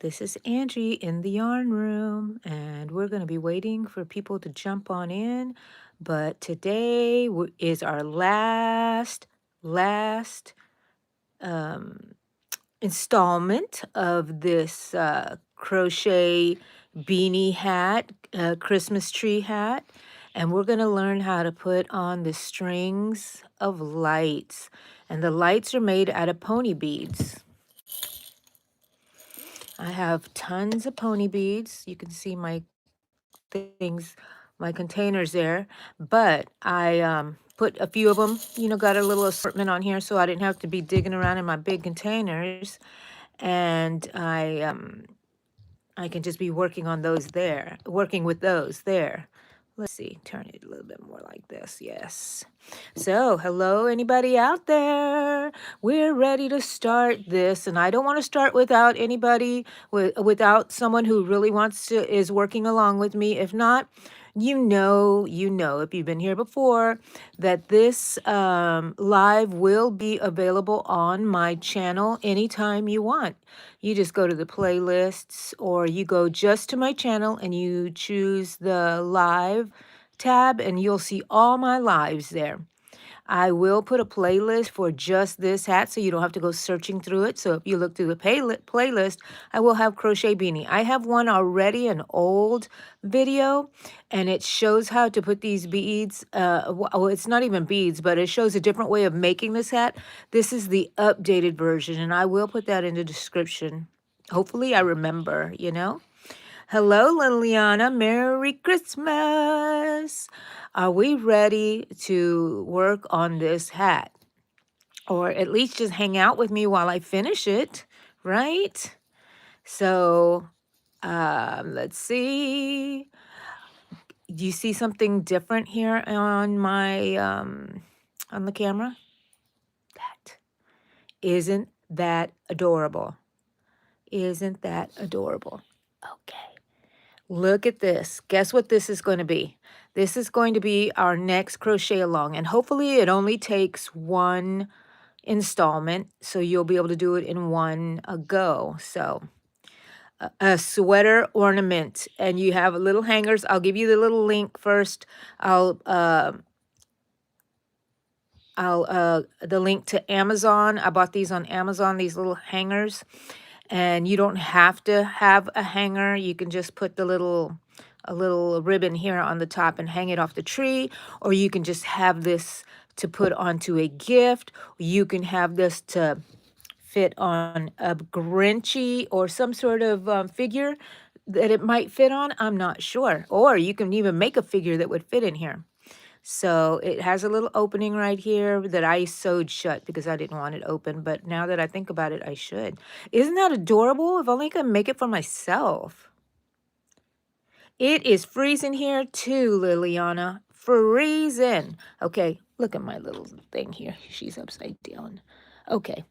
This is Angie in the yarn room, and we're going to be waiting for people to jump on in. But today is our last um, installment of this crochet beanie hat, Christmas tree hat. And we're going to learn how to put on the strings of lights. And the lights are made out of pony beads. I have tons of pony beads. You can see my things, my containers there. But I put a few of them, got a little assortment on here so I didn't have to be digging around in my big containers. And I can just be working on those there, working with those there. Let's see, turn it a little bit more like this. Yes. So, hello, anybody out there? We're ready to start this, and I don't want to start without anybody, without someone who really is working along with me. If not, if you've been here before, that this live will be available on my channel anytime you want. You just go to the playlists, or you go just to my channel and you choose the live tab, and you'll see all my lives there. I will put a playlist for just this hat so you don't have to go searching through it. So if you look through the playlist, I will have crochet beanie. I have one already, an old video, and it shows how to put these beads. Well, it's not even beads, but it shows a different way of making this hat. This is the updated version, and I will put that in the description. Hopefully I remember, Hello, Liliana. Merry Christmas. Are we ready to work on this hat? Or at least just hang out with me while I finish it, right? So, let's see. Do you see something different here on my, on the camera? Isn't that adorable? Isn't that adorable? Okay. Look at this. Guess what this is going to be? This is going to be our next crochet along, and hopefully it only takes one installment, so you'll be able to do it in one go. So a sweater ornament, and you have little hangers. I'll give you the little link first. The link to Amazon. I bought these on Amazon, these little hangers. And you don't have to have a hanger. You can just put a little ribbon here on the top and hang it off the tree, or you can just have this to put onto a gift. You can have this to fit on a Grinchy or some sort of figure that it might fit on. I'm not sure. Or you can even make a figure that would fit in here. So it has a little opening right here that I sewed shut because I didn't want it open. But now that I think about it, I should. Isn't that adorable? If only I could make it for myself. It is freezing here too, Liliana. Freezing. Okay, look at my little thing here. She's upside down. Okay.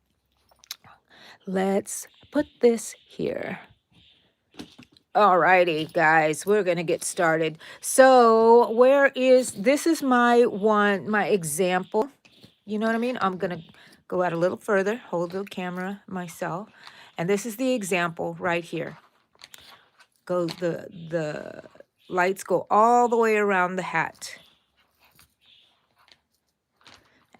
Let's put this here. Alrighty, guys, we're gonna get started. So this is my example. You know what I mean? I'm gonna go out a little further, hold the camera myself, and this is the example right here. The lights go all the way around the hat.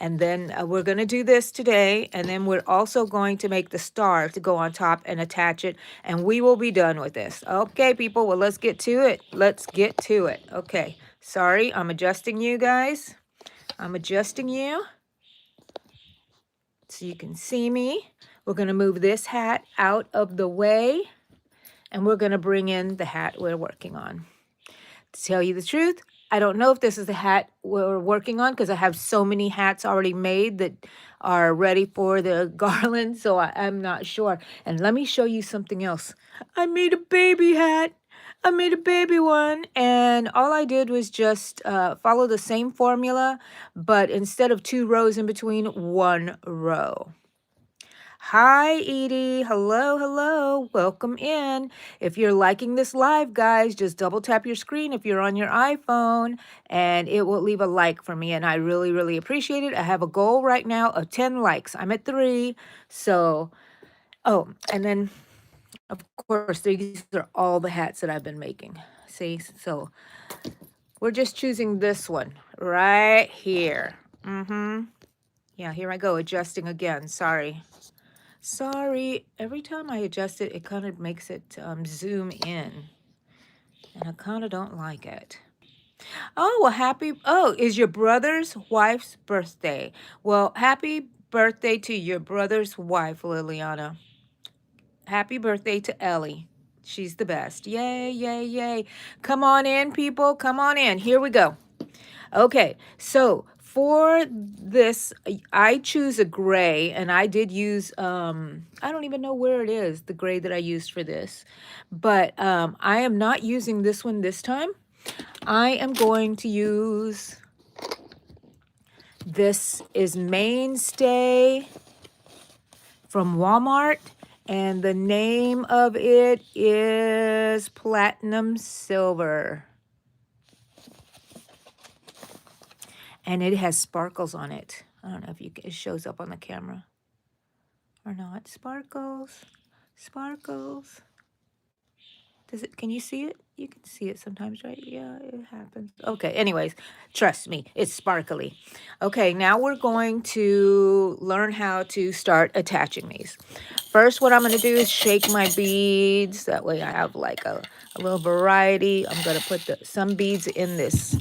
And then we're going to do this today, and then we're also going to make the star to go on top and attach it, and we will be done with this. Okay, people, well, let's get to it. Let's get to it. Okay, sorry, I'm adjusting you guys. I'm adjusting you so you can see me. We're going to move this hat out of the way, and we're going to bring in the hat we're working on. To tell you the truth, I don't know if this is the hat we're working on because I have so many hats already made that are ready for the garland, so I'm not sure. And let me show you something else. I made a baby hat. I made a baby one, and all I did was just follow the same formula, but instead of 2 rows in between, 1 row. Hi, Edie. Hello, hello. Welcome in. If you're liking this live, guys, just double tap your screen if you're on your iPhone, and it will leave a like for me, and I really, really appreciate it. I have a goal right now of 10 likes. I'm at 3, so, oh, and then Of course, these are all the hats that I've been making. See, so we're just choosing this one right here. Yeah, here I go, adjusting again. Sorry. Sorry. Every time I adjust it, it kind of makes it zoom in. And I kind of don't like it. Oh, well, is your brother's wife's birthday. Well, happy birthday to your brother's wife, Liliana. Happy birthday to Ellie. She's the best. Yay, yay, yay. Come on in, people. Come on in. Here we go. Okay, so for this, I choose a gray, and I did use, I don't even know where it is, the gray that I used for this. But I am not using this one this time. I am going to use, this is Mainstay from Walmart, and the name of it is Platinum Silver. And it has sparkles on it. I don't know if it shows up on the camera or not. Sparkles, sparkles. Can you see it? You can see it sometimes, right? Yeah, it happens. Okay, anyways, trust me, it's sparkly. Okay, now we're going to learn how to start attaching these. First, what I'm going to do is shake my beads. That way I have like a little variety. I'm going to put some beads in this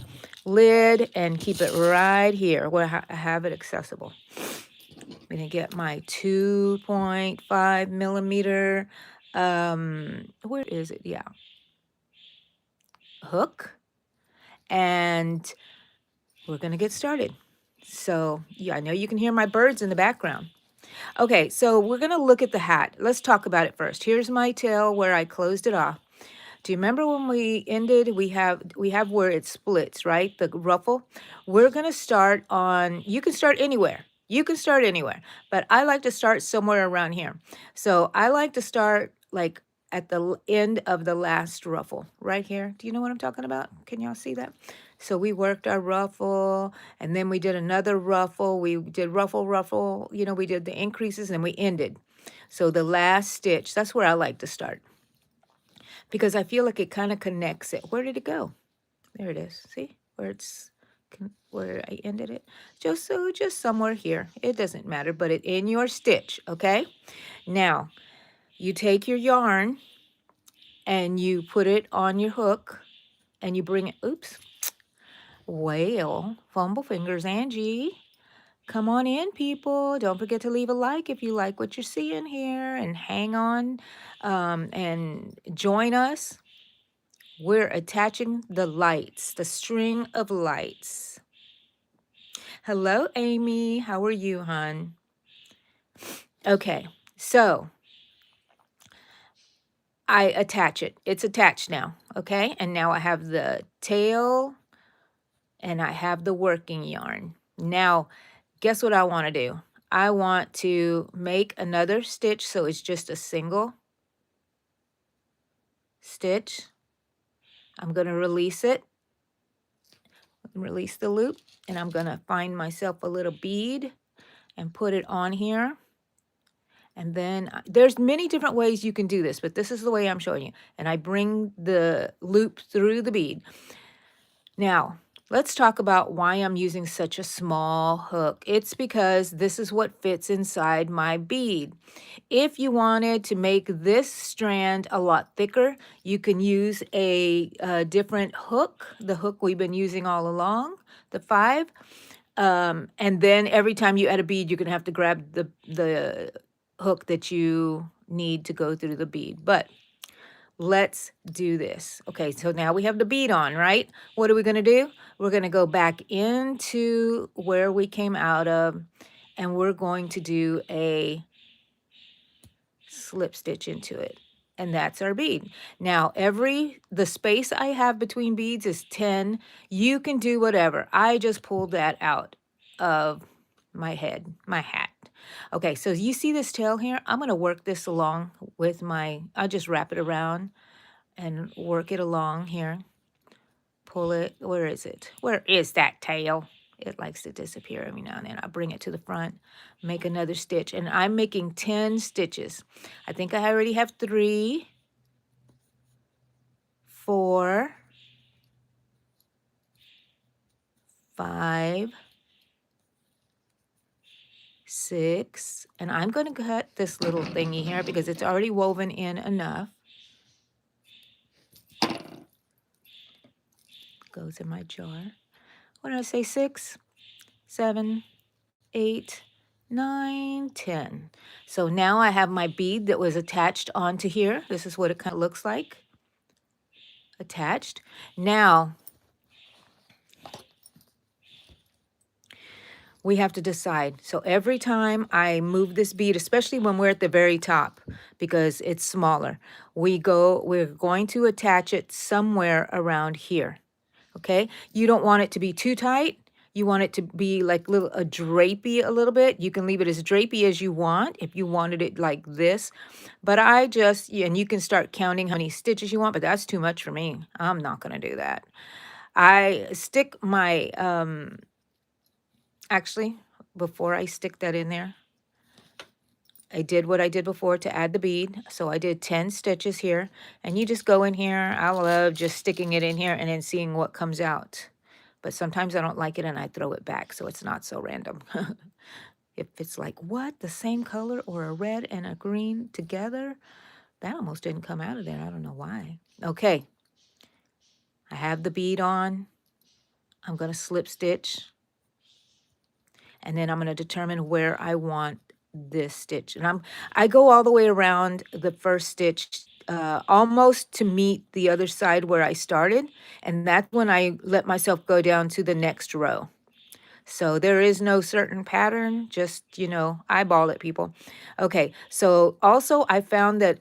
lid and keep it right here where I have it accessible. I'm going to get my 2.5 millimeter, where is it? Yeah, hook, and we're going to get started. So yeah, I know you can hear my birds in the background. Okay, so we're going to look at the hat. Let's talk about it first. Here's my tail where I closed it off. Do you remember when we ended? We have where it splits, right? The ruffle. We're going to start on, you can start anywhere. You can start anywhere, but I like to start somewhere around here. So I like to start like at the end of the last ruffle right here. Do you know what I'm talking about? Can y'all see that? So we worked our ruffle, and then we did another ruffle. We did ruffle, ruffle. You know, we did the increases, and we ended. So the last stitch, that's where I like to start, because I feel like it kind of connects it. Where did it go? There it is. See where I ended it? Just somewhere here. It doesn't matter, but it in your stitch, okay? Now, you take your yarn and you put it on your hook and you bring it, oops. Well, fumble fingers, Angie. Come on in, people. Don't forget to leave a like if you like what you're seeing here, and hang on and join us. We're attaching the lights, the string of lights. Hello, Amy. How are you, hon? Okay, so I attach it. It's attached now, okay? And now I have the tail and I have the working yarn. Now, guess what I want to do? I want to make another stitch so it's just a single stitch. I'm going to release it. Release the loop, and I'm going to find myself a little bead and put it on here. And then there's many different ways you can do this, but this is the way I'm showing you. And I bring the loop through the bead. Now, let's talk about why I'm using such a small hook. It's because this is what fits inside my bead. If you wanted to make this strand a lot thicker, you can use a different hook, the hook we've been using all along, the 5. And then every time you add a bead, you're going to have to grab the hook that you need to go through the bead. But let's do this. Okay, so now we have the bead on, right? What are we going to do? We're going to go back into where we came out of, and we're going to do a slip stitch into it. And that's our bead. Now, the space I have between beads is 10. You can do whatever. I just pulled that out of my hat. Okay, so you see this tail here? I'm going to work this along with I'll just wrap it around and work it along here. Pull it. Where is it? Where is that tail? It likes to disappear every now and then. I bring it to the front, make another stitch, and I'm making 10 stitches. I think I already have 3, 4, 5, 6, and I'm going to cut this little thingy here because it's already woven in enough. Goes in my jar. What did I say? 6, 7, 8, 9, 10. So now I have my bead that was attached onto here. This is what it kind of looks like, attached. Now we have to decide. So every time I move this bead, especially when we're at the very top, because it's smaller, we're going to attach it somewhere around here. Okay? You don't want it to be too tight. You want it to be like a drapey a little bit. You can leave it as drapey as you want if you wanted it like this. But and you can start counting how many stitches you want, but that's too much for me. I'm not going to do that. I stick my, actually, before I stick that in there, I did what I did before to add the bead. So I did 10 stitches here, and you just go in here. I love just sticking it in here and then seeing what comes out. But sometimes I don't like it and I throw it back, so it's not so random. If it's like, what, the same color or a red and a green together? That almost didn't come out of there. I don't know why. Okay, I have the bead on. I'm going to slip stitch. And then I'm going to determine where I want this stitch. And I go all the way around the first stitch, almost to meet the other side where I started. And that's when I let myself go down to the next row. So there is no certain pattern, just, eyeball it, people. Okay, so also I found that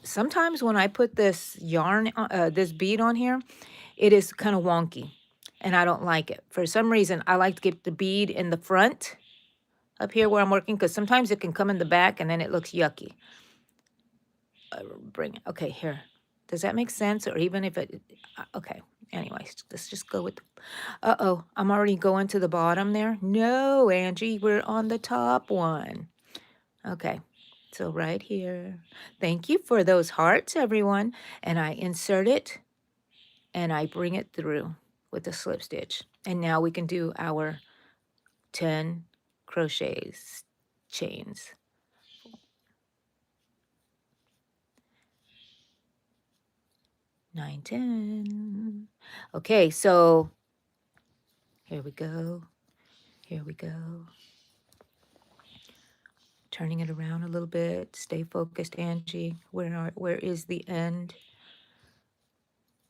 sometimes when I put this yarn, this bead on here, it is kind of wonky. And I don't like it. For some reason, I like to get the bead in the front up here where I'm working, because sometimes it can come in the back and then it looks yucky. Bring it. Okay, here. Does that make sense? Or even if it, okay. Anyways, let's just go with, uh-oh, I'm already going to the bottom there. No, Angie, we're on the top one. Okay, so right here. Thank you for those hearts, everyone. And I insert it and I bring it through with a slip stitch. And now we can do our 10 crochets, chains. 9, 10. Okay, so here we go. Here we go. Turning it around a little bit. Stay focused, Angie. Where is the end?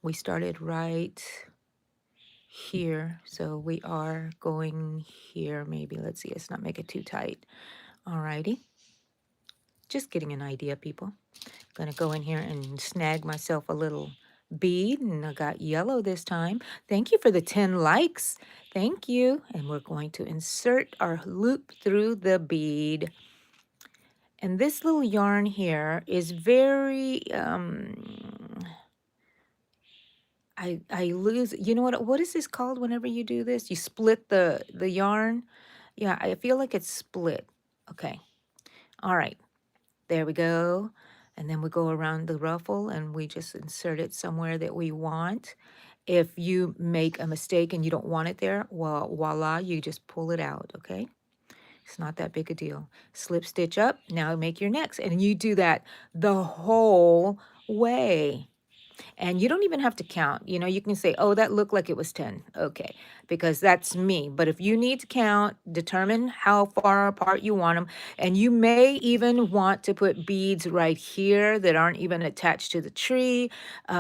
We started right here, so we are going here maybe. Let's see, let's not make it too tight. Alrighty. Just getting an idea, people. Gonna go in here and snag myself a little bead, and I got yellow this time. Thank you for the 10 likes. Thank you. And we're going to insert our loop through the bead. And this little yarn here is very, I lose, you know what is this called whenever you do this? You split the yarn. Yeah, I feel like it's split. Okay. All right. There we go. And then we go around the ruffle and we just insert it somewhere that we want. If you make a mistake and you don't want it there, well, voila, you just pull it out, okay? It's not that big a deal. Slip stitch up, now make your next. And you do that the whole way. And you don't even have to count. You can say, oh, that looked like it was 10. Okay, because that's me. But if you need to count, determine how far apart you want them. And you may even want to put beads right here that aren't even attached to the tree.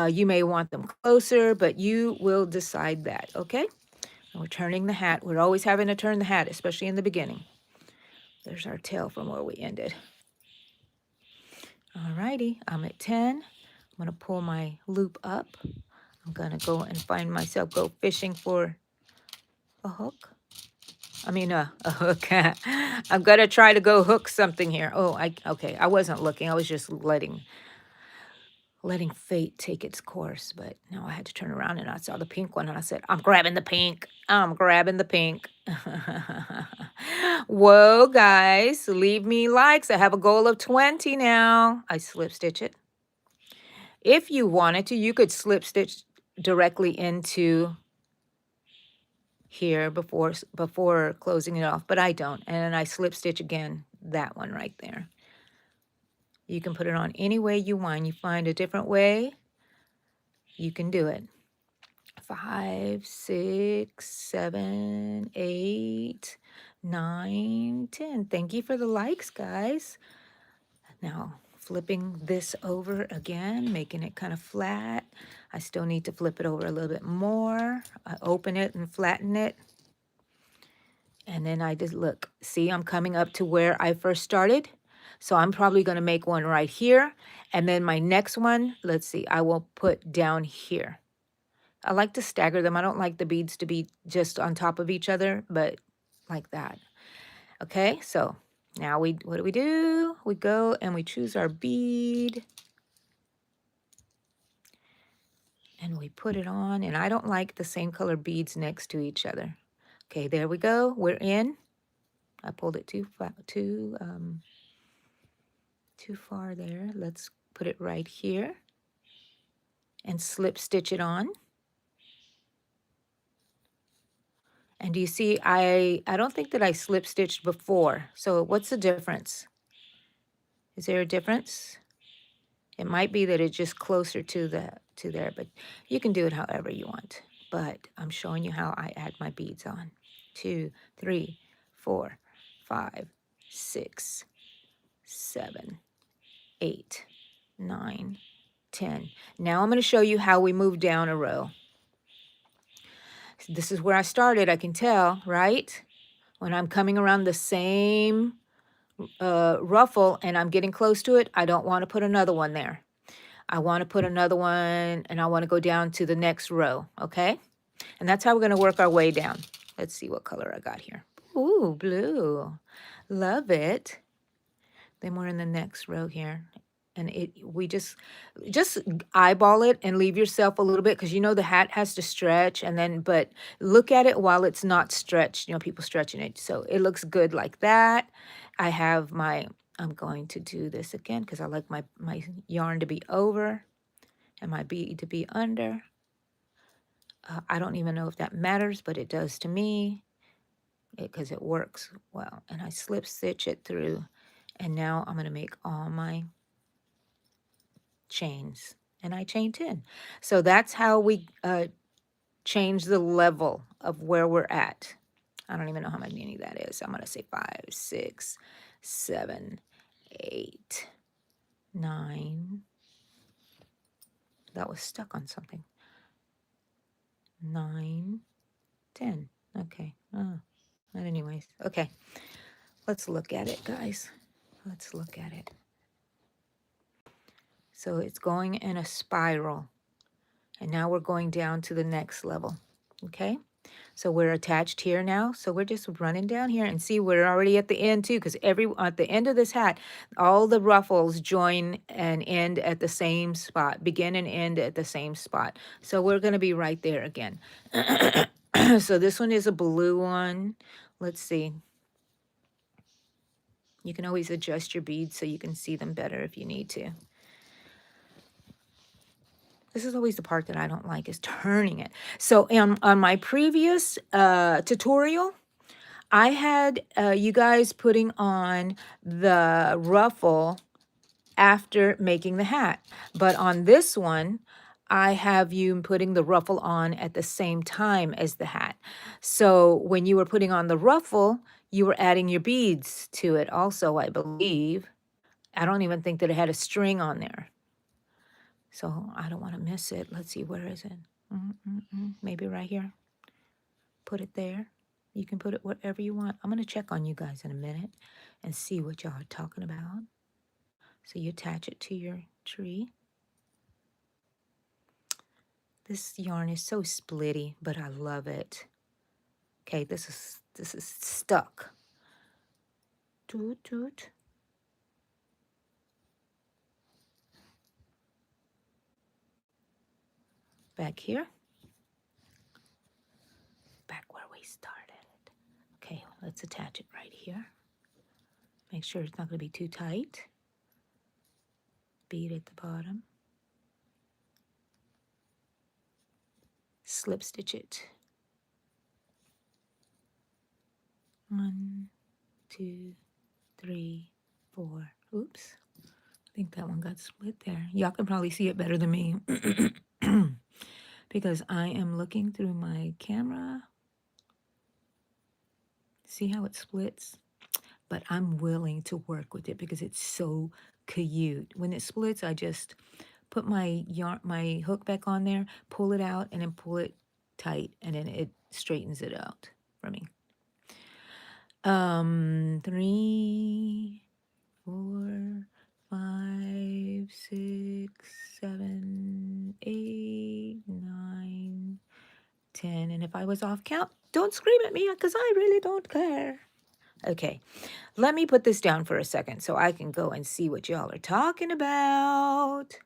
You may want them closer, but you will decide that, okay? And we're turning the hat. We're always having to turn the hat, especially in the beginning. There's our tail from where we ended. All righty, I'm at 10. I'm going to pull my loop up. I'm going to go and find myself, go fishing for a hook. A hook. I'm going to try to go hook something here. Oh, okay. I wasn't looking. I was just letting letting fate take its course. But no, I had to turn around and I saw the pink one and I said, I'm grabbing the pink. I'm grabbing the pink. Whoa, guys, leave me likes. I have a goal of 20 now. I slip stitch it. If you wanted to, you could slip stitch directly into here before closing it off, but I don't. And I slip stitch again, that one right there. You can put it on any way you want. You find a different way, you can do it. 5, 6, 7, 8, 9, 10. Thank you for the likes, guys. Now, flipping this over again, making it kind of flat. I still need to flip it over a little bit more. I open it and flatten it. And then I just look. See, I'm coming up to where I first started. So I'm probably going to make one right here. And then my next one, let's see, I will put down here. I like to stagger them. I don't like the beads to be just on top of each other, but like that. Okay, so now what do? We go and we choose our bead. And we put it on. And I don't like the same color beads next to each other. Okay, there we go. We're in. I pulled it too far there. Let's put it right here and slip stitch it on. And do you see, I don't think that I slip stitched before. So what's the difference? Is there a difference? It might be that it's just closer to there, but you can do it however you want. But I'm showing you how I add my beads on. 2, 3, 4, 5, 6, 7, 8, 9, 10. Now I'm going to show you how we move down a row. This is where I started, I can tell, right? When I'm coming around the same ruffle and I'm getting close to it, I don't want to put another one there. I want to put another one and I want to go down to the next row, okay? And that's how we're going to work our way down. Let's see what color I got here. Ooh, blue. Love it. Then we're in the next row here. And we just eyeball it and leave yourself a little bit because you know the hat has to stretch, and then but look at it while it's not stretched. You know, people stretching it. So it looks good like that. I have I'm going to do this again because I like my yarn to be over and my bead to be under. I don't even know if that matters, but it does to me because it works well. And I slip stitch it through. And now I'm going to make all my chains. And I chain 10. So that's how we change the level of where we're at. I don't even know how many that is. I'm going to say 5, 6, 7, 8, 9. That was stuck on something. 9, 10. Okay. Oh, but anyways. Okay. Let's look at it, guys. Let's look at it. So it's going in a spiral. And now we're going down to the next level. Okay? So we're attached here now. So we're just running down here and see we're already at the end too, because at the end of this hat, all the ruffles join and end at the same spot, begin and end at the same spot. So we're going to be right there again. So this one is a blue one. Let's see. You can always adjust your beads so you can see them better if you need to. This is always the part that I don't like, is turning it. So on my previous tutorial, I had you guys putting on the ruffle after making the hat. But on this one, I have you putting the ruffle on at the same time as the hat. So when you were putting on the ruffle, you were adding your beads to it also, I believe. I don't even think that it had a string on there. So I don't want to miss it. Let's see, where is it? Maybe right here. Put it there. You can put it wherever you want. I'm going to check on you guys in a minute and see what y'all are talking about. So you attach it to your tree. This yarn is so splitty, but I love it. Okay, this is stuck. Toot toot. back here, back where we started. Okay, let's attach it right here. Make sure it's not going to be too tight. Bead at the bottom. Slip stitch it. 1, 2, 3, 4. Oops. I think that one got split there. Y'all can probably see it better than me because I am looking through my camera. See how it splits? But I'm willing to work with it because it's so cute. When it splits, I just put my hook back on there, pull it out, and then pull it tight, and then it straightens it out for me. 3, 4, 5, 6, 7, 8, 9, 10. And if I was off count, don't scream at me because I really don't care. Okay, let me put this down for a second so I can go and see what y'all are talking about.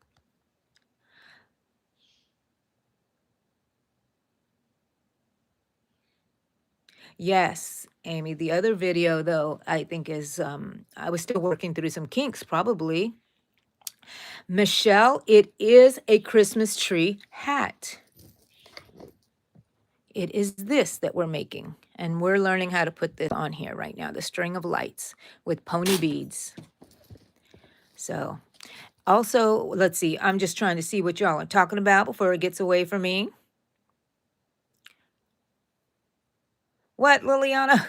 Yes, Amy, the other video, though, I think is, I was still working through some kinks, probably. Michelle, it is a Christmas tree hat. It is this that we're making, and we're learning how to put this on here right now, the string of lights with pony beads. So, also, let's see, I'm just trying to see what y'all are talking about before it gets away from me. What, Liliana?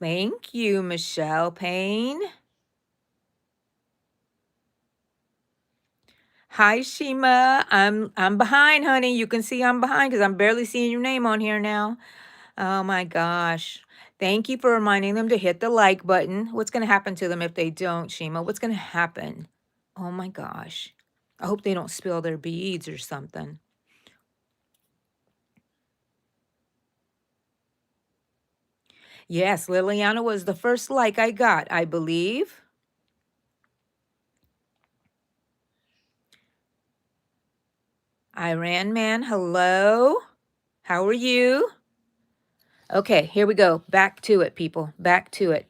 Thank you, Michelle Payne. Hi, Shima. I'm behind, honey. You can see I'm behind because I'm barely seeing your name on here now. Oh my gosh. Thank you for reminding them to hit the like button. What's going to happen to them if they don't, Shima? What's going to happen? Oh my gosh. I hope they don't spill their beads or something. Yes, Liliana was the first like I got, I believe. Iran Man, hello. How are you? Okay, here we go. Back to it, people. Back to it.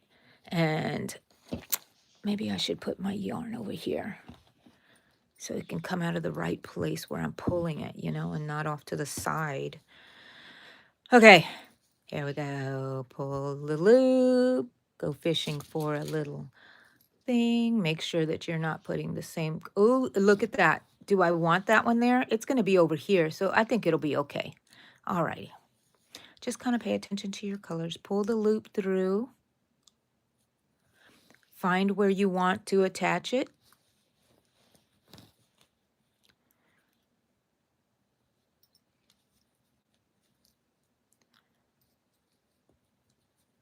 And maybe I should put my yarn over here so it can come out of the right place where I'm pulling it, you know, and not off to the side. Okay, here we go. Pull the loop. Go fishing for a little thing. Make sure that you're not putting the same. Oh, look at that. Do I want that one there? It's going to be over here, so I think it'll be okay. All righty. Just kind of pay attention to your colors. Pull the loop through. Find where you want to attach it.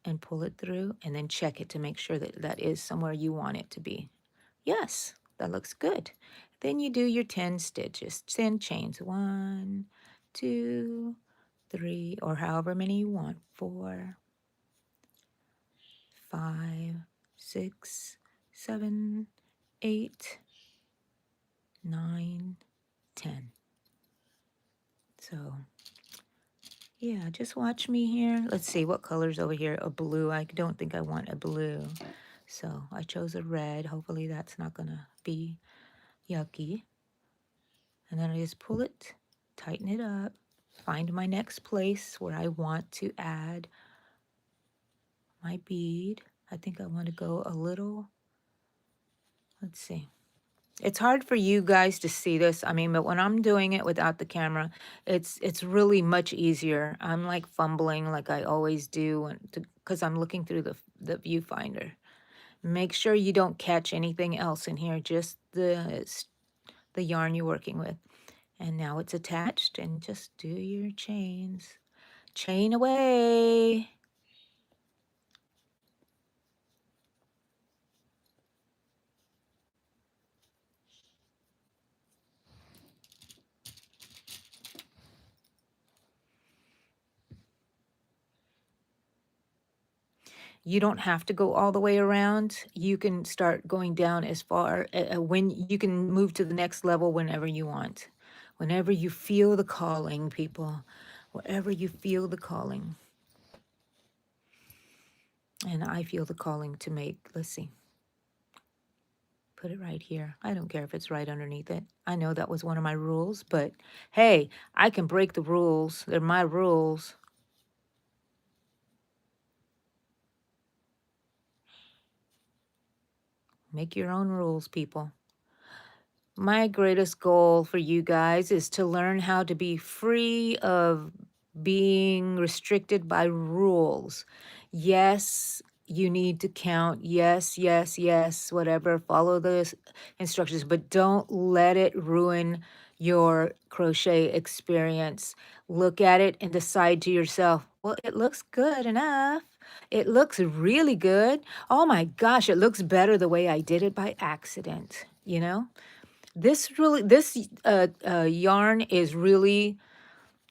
And pull it through, and then check it to make sure that that is somewhere you want it to be. Yes, that looks good. Then you do your 10 stitches, 10 chains. 1, 2, 3, or however many you want. 4, 5, 6, 7, 8, 9, 10. So, yeah, just watch me here. Let's see, what color's over here? A blue. I don't think I want a blue. So I chose a red. Hopefully that's not going to be yucky. And then I just pull it, tighten it up, find my next place where I want to add my bead. I think I want to go a little, let's see. It's hard for you guys to see this. I mean, but when I'm doing it without the camera, it's really much easier. I'm like fumbling like I always do because I'm looking through the viewfinder. Make sure you don't catch anything else in here, just the yarn you're working with. And now it's attached, and just do your chains. Chain away. You don't have to go all the way around. You can start going down as far when you can move to the next level whenever you want. Whenever you feel the calling, people. Wherever you feel the calling. And I feel the calling to make, let's see, put it right here. I don't care if it's right underneath it. I know that was one of my rules, but hey, I can break the rules. They're my rules. Make your own rules, people. My greatest goal for you guys is to learn how to be free of being restricted by rules. Yes, you need to count. Yes, yes, yes, whatever. Follow the instructions, but don't let it ruin your crochet experience. Look at it and decide to yourself, well, it looks good enough. It looks really good. Oh my gosh, it looks better the way I did it by accident, you know? This yarn is really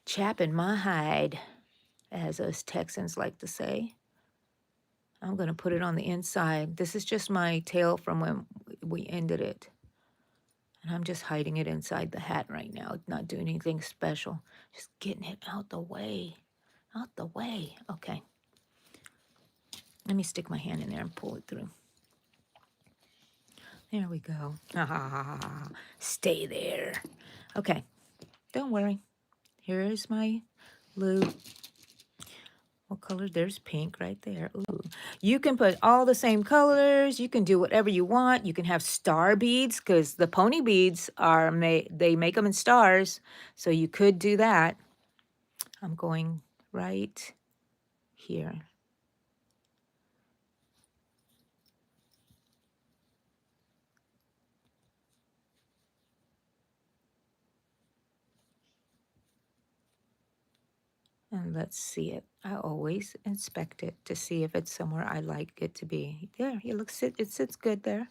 chapping my hide, as us Texans like to say. I'm going to put it on the inside. This is just my tail from when we ended it. And I'm just hiding it inside the hat right now, not doing anything special. Just getting it out the way. Out the way. Okay. Let me stick my hand in there and pull it through. There we go. Stay there. Okay. Don't worry. Here's my loop. What color? There's pink right there. Ooh. You can put all the same colors. You can do whatever you want. You can have star beads because the pony beads are they make them in stars. So you could do that. I'm going right here. And let's see it. I always inspect it to see if it's somewhere I like it to be. There, it sits good there.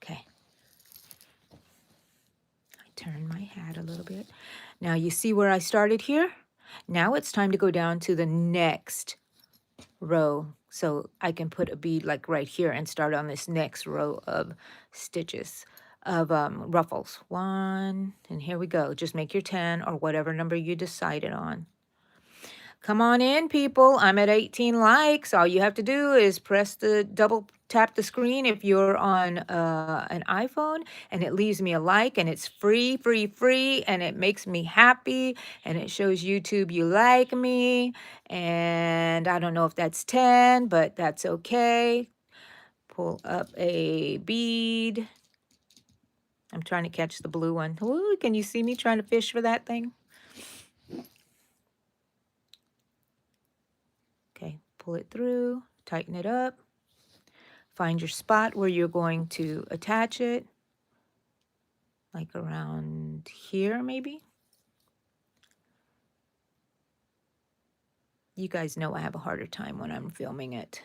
Okay. I turn my hat a little bit. Now you see where I started here? Now it's time to go down to the next row. So I can put a bead like right here and start on this next row of stitches of ruffles. 1, and here we go. Just make your 10 or whatever number you decided on. Come on in, people. I'm at 18 likes. All you have to do is press the double tap the screen if you're on an iPhone, and it leaves me a like, and it's free, free, free, and it makes me happy, and it shows YouTube you like me, and I don't know if that's 10, but that's okay. Pull up a bead. I'm trying to catch the blue one. Ooh, can you see me trying to fish for that thing? Okay, pull it through, tighten it up. Find your spot where you're going to attach it, like around here maybe. You guys know I have a harder time when I'm filming it.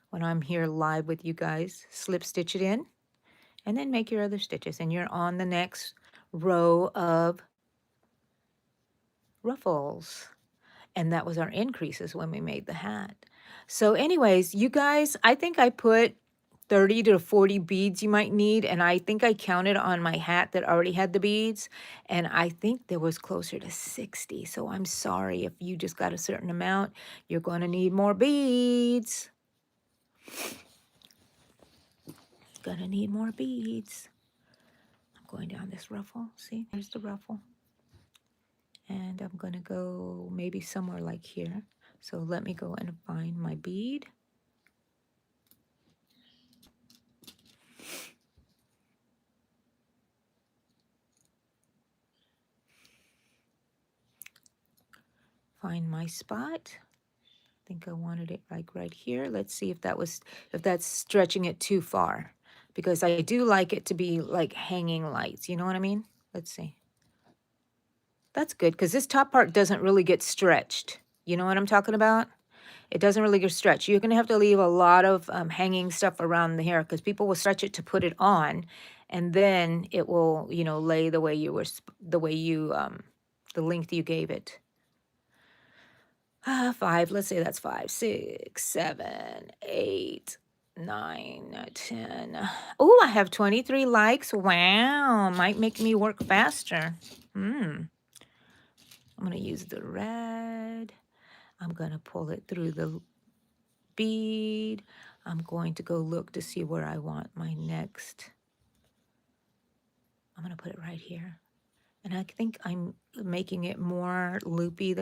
When I'm here live with you guys, slip stitch it in, and then make your other stitches, and you're on the next row of ruffles. And that was our increases when we made the hat. So anyways, you guys, I think I put 30 to 40 beads you might need, and I think I counted on my hat that already had the beads, and I think there was closer to 60. So I'm sorry if you just got a certain amount. You're going to need more beads. Gonna need more beads. I'm going down this ruffle. See, there's the ruffle. And I'm going to go maybe somewhere like here. So let me go and find my bead. Find my spot. I think I wanted it like right here. Let's see if that's stretching it too far, because I do like it to be like hanging lights. You know what I mean? Let's see. That's good because this top part doesn't really get stretched. You know what I'm talking about? It doesn't really get stretched. You're going to have to leave a lot of hanging stuff around the hair because people will stretch it to put it on, and then it will, you know, lay the way you were, the length you gave it. 5, let's say that's 5, 6, 7, 8, 9, 10. Oh, I have 23 likes. Wow, might make me work faster. I'm going to use the red. I'm going to pull it through the bead. I'm going to go look to see where I want my next. I'm going to put it right here. And I think I'm making it more loopy